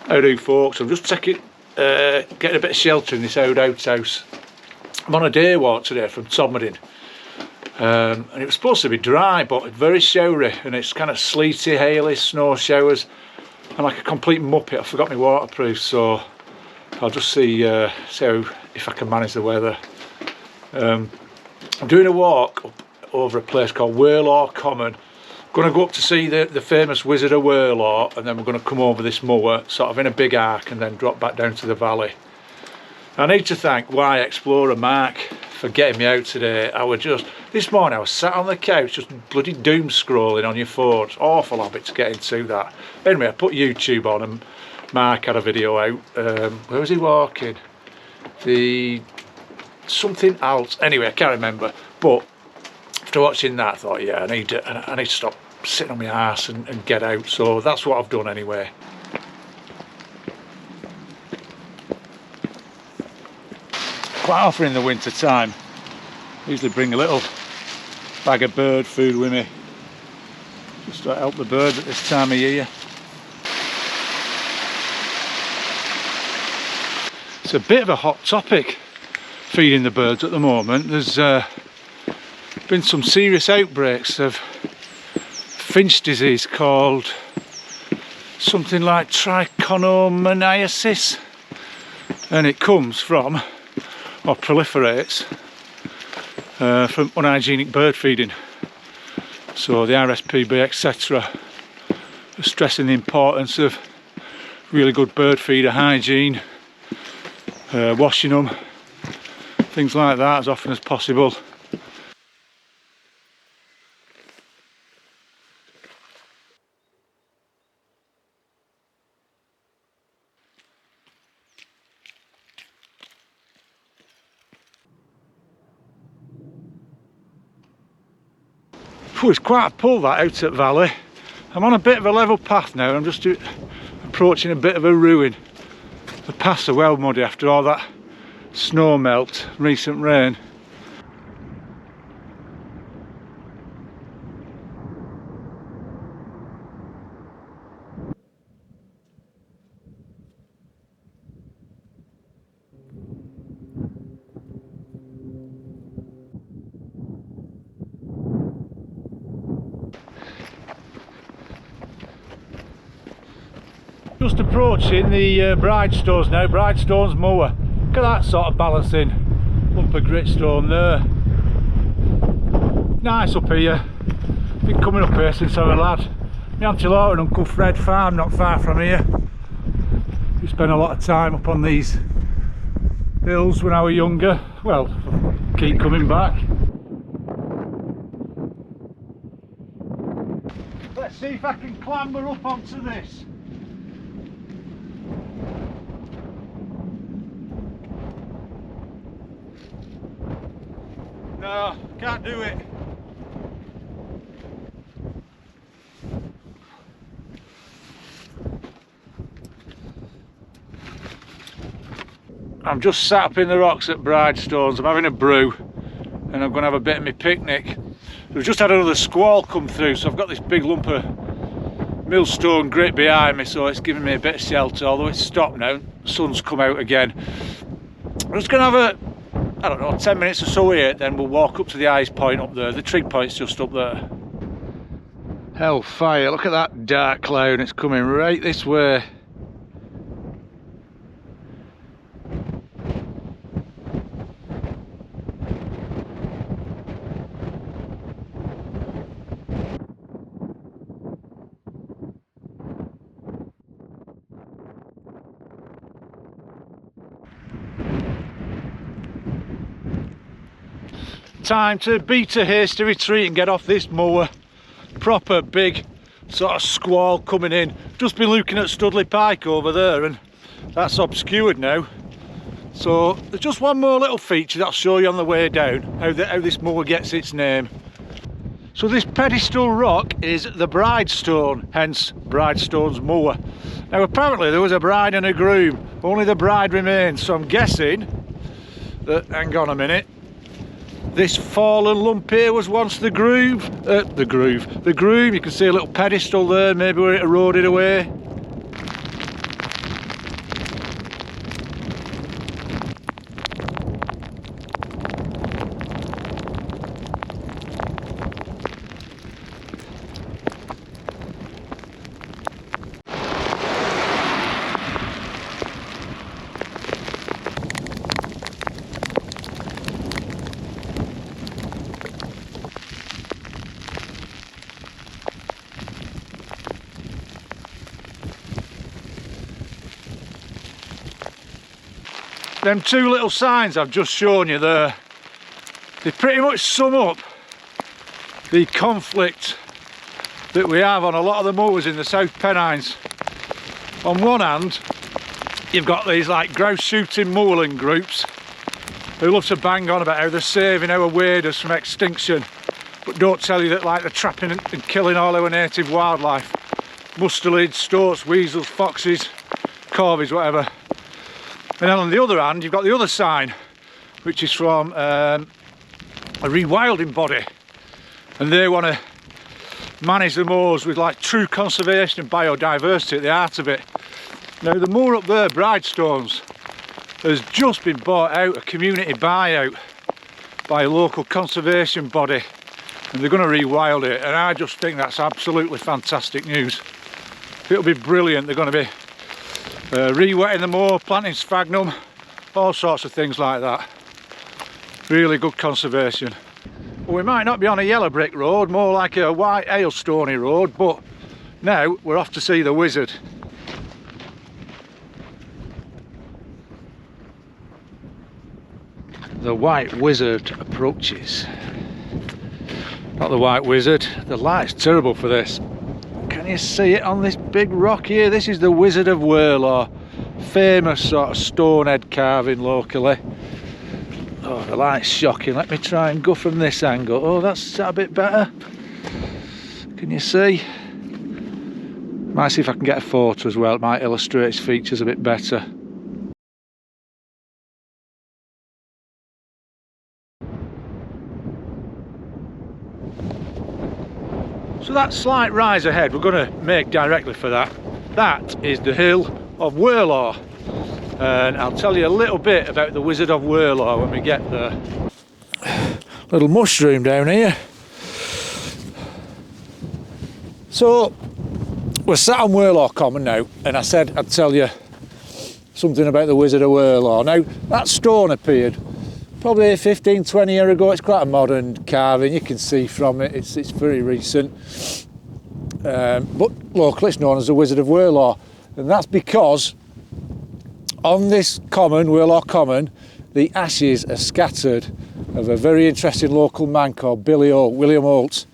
How do folks? I'm just getting a bit of shelter in this old outhouse. I'm on a day walk today from Tommerin, and it was supposed to be dry but very showery, and it's kind of sleety, haily, snow showers. I'm like a complete muppet. I forgot my waterproof, so I'll just see how, if I can manage the weather. I'm doing a walk over a place called Whirlaw Common. Going to go up to see the famous Wizard of Whol, and then we're going to come over this moor sort of in a big arc and then drop back down to the valley. I need to thank Why Explorer Mark for getting me out today. This morning I was sat on the couch just bloody doom scrolling on your phone. It's an awful habit to get into that. Anyway, I put YouTube on and Mark had a video out. Where was he walking? Something else. Anyway, I can't remember. But after watching that, I thought, yeah, I need to stop sitting on my arse and get out. So that's what I've done anyway. Quite often in the winter time, I usually bring a little bag of bird food with me, just to help the birds at this time of year. It's a bit of a hot topic, feeding the birds at the moment. There's been some serious outbreaks of finch disease called something like trichomoniasis, and it comes from, or proliferates from unhygienic bird feeding. So the RSPB, etc., are stressing the importance of really good bird feeder hygiene, washing them, things like that as often as possible. It's quite a pull that out at valley. I'm on a bit of a level path now. I'm just approaching a bit of a ruin. The paths are well muddy after all that snow melt, recent rain. Just approaching the Bridestones now, Bridestones moor. Look at that sort of balancing lump of gritstone there. Nice up here. Been coming up here since I was a lad. My Auntie Laura and Uncle Fred farm not far from here. We spent a lot of time up on these hills when I was younger. Well, keep coming back. Let's see if I can clamber up onto this. No, can't do it. I'm just sat up in the rocks at Bridestones. I'm having a brew and I'm going to have a bit of my picnic. We've just had another squall come through, so I've got this big lump of millstone grit behind me, so it's giving me a bit of shelter, although it's stopped now. The sun's come out again. I'm just going to have I don't know, 10 minutes or so here, then we'll walk up to the ice point up there. The trig point's just up there. Hellfire, look at that dark cloud, it's coming right this way. Time to beat a hasty retreat and get off this moor. Proper big sort of squall coming in. Just been looking at Studley Pike over there and that's obscured now. So there's just one more little feature that I'll show you on the way down, how this moor gets its name. So this pedestal rock is the Bridestone, hence Bridestones moor. Now apparently there was a bride and a groom, only the bride remains, so I'm guessing that, hang on a minute, this fallen lump here was once the groom. You can see a little pedestal there, maybe where it eroded away. them two little signs I've just shown you there, they pretty much sum up the conflict that we have on a lot of the moors in the South Pennines. On one hand, you've got these like grouse shooting moorland groups who love to bang on about how they're saving our waders from extinction, but don't tell you that like they're trapping and killing all our native wildlife. Mustelids, stoats, weasels, foxes, corvies, whatever. And then on the other hand, you've got the other sign, which is from a rewilding body, and they want to manage the moors with like true conservation and biodiversity at the heart of it. Now the moor up there, Bridestones, has just been bought out, a community buyout by a local conservation body, and they're going to rewild it, and I just think that's absolutely fantastic news. It'll be brilliant. They're going to be re-wetting the moor, planting sphagnum, all sorts of things like that. Really good conservation. Well, we might not be on a yellow brick road, more like a white hailstoney road, but now we're off to see the wizard. The white wizard approaches. Not the white wizard, the light's terrible for this. Can you see it on this big rock here? This is the Wizard of Whirlaw, famous sort of stone head carving locally. Oh, the light's shocking. Let me try and go from this angle. Oh, that's a bit better. Can you see? Might see if I can get a photo as well. It might illustrate its features a bit better. So that slight rise ahead, we're going to make directly for that. That is the hill of Whirlaw, and I'll tell you a little bit about the Wizard of Whirlaw when we get there. Little mushroom down here. So we're sat on Whirlaw Common now, and I said I'd tell you something about the Wizard of Whirlaw. Now that stone appeared probably 15-20 years ago. It's quite a modern carving, you can see from it, it's very recent. But locally it's known as the Wizard of Whirlaw, and that's because on this common, Whirlaw Common, the ashes are scattered of a very interesting local man called William Holt,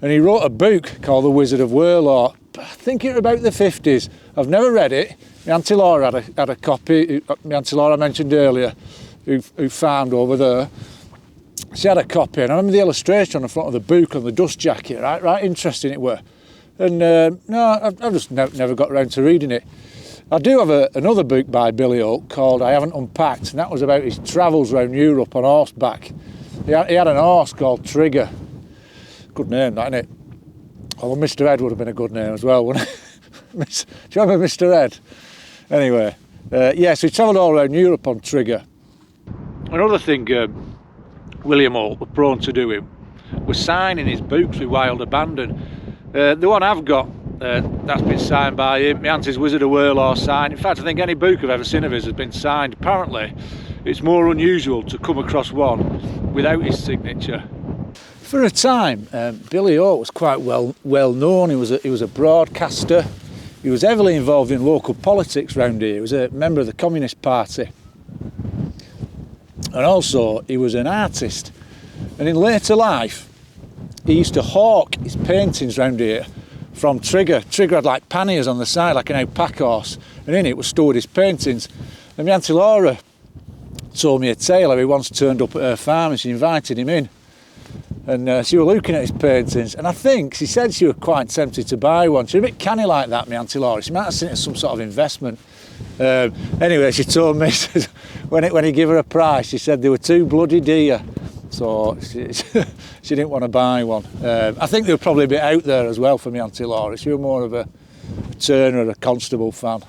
and he wrote a book called The Wizard of Whirlaw. I think it was about the 50s. I've never read it. My Auntie Laura had a copy, my Auntie Laura mentioned earlier, who farmed over there. She had a copy, and I remember the illustration on the front of the book on the dust jacket, right interesting it were. And no, I've just never got around to reading it. I do have another book by Billy Holt called I Haven't Unpacked, and that was about his travels around Europe on horseback. He had an horse called Trigger. Good name, that, innit? Although Mr. Ed would have been a good name as well, wouldn't it? Do you remember Mr. Ed? Anyway, yeah, so he travelled all around Europe on Trigger. Another thing William Holt was prone to doing was signing his books with Wild Abandon. The one I've got, that's been signed by him, my Auntie's Wizard of Whirlaw signed. In fact, I think any book I've ever seen of his has been signed. Apparently, it's more unusual to come across one without his signature. For a time, Billy Holt was quite well known. He was a broadcaster. He was heavily involved in local politics round here. He was a member of the Communist Party. And also, he was an artist. And in later life, he used to hawk his paintings round here from Trigger. Trigger had like panniers on the side, like an alpaca horse, and in it was stored his paintings. And my Auntie Laura told me a tale how he once turned up at her farm and she invited him in. And she was looking at his paintings, and I think she said she was quite tempted to buy one. She was a bit canny like that, my Auntie Laura. She might have seen it as some sort of investment. Anyway, she told me when he gave her a price, she said they were too bloody dear. So she didn't want to buy one. I think they were probably a bit out there as well for my Auntie Laura. She was more of a Turner or a Constable fan.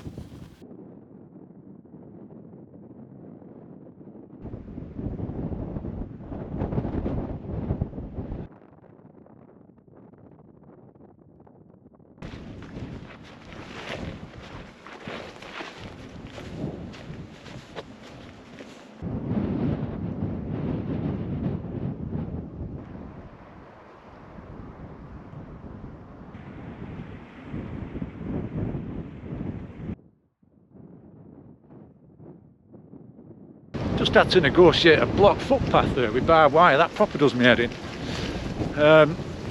Just had to negotiate a block footpath there with barbed wire. That proper does me head in.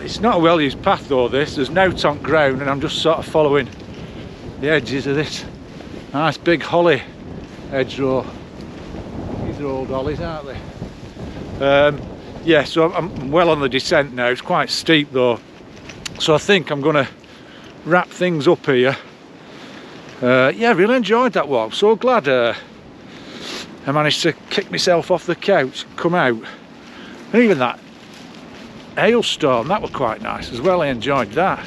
It's not a well used path though this, there's no tonk ground, and I'm just sort of following the edges of this nice big holly hedgerow. These are old hollies, aren't they? Yeah, so I'm well on the descent now. It's quite steep though, so I think I'm gonna wrap things up here. Yeah, really enjoyed that walk. So glad I managed to kick myself off the couch and come out. And even that hailstorm, that was quite nice as well. I enjoyed that.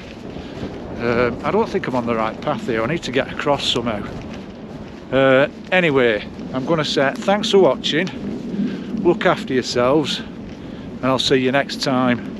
I don't think I'm on the right path here. I need to get across somehow. Anyway, I'm going to say thanks for watching. Look after yourselves, and I'll see you next time.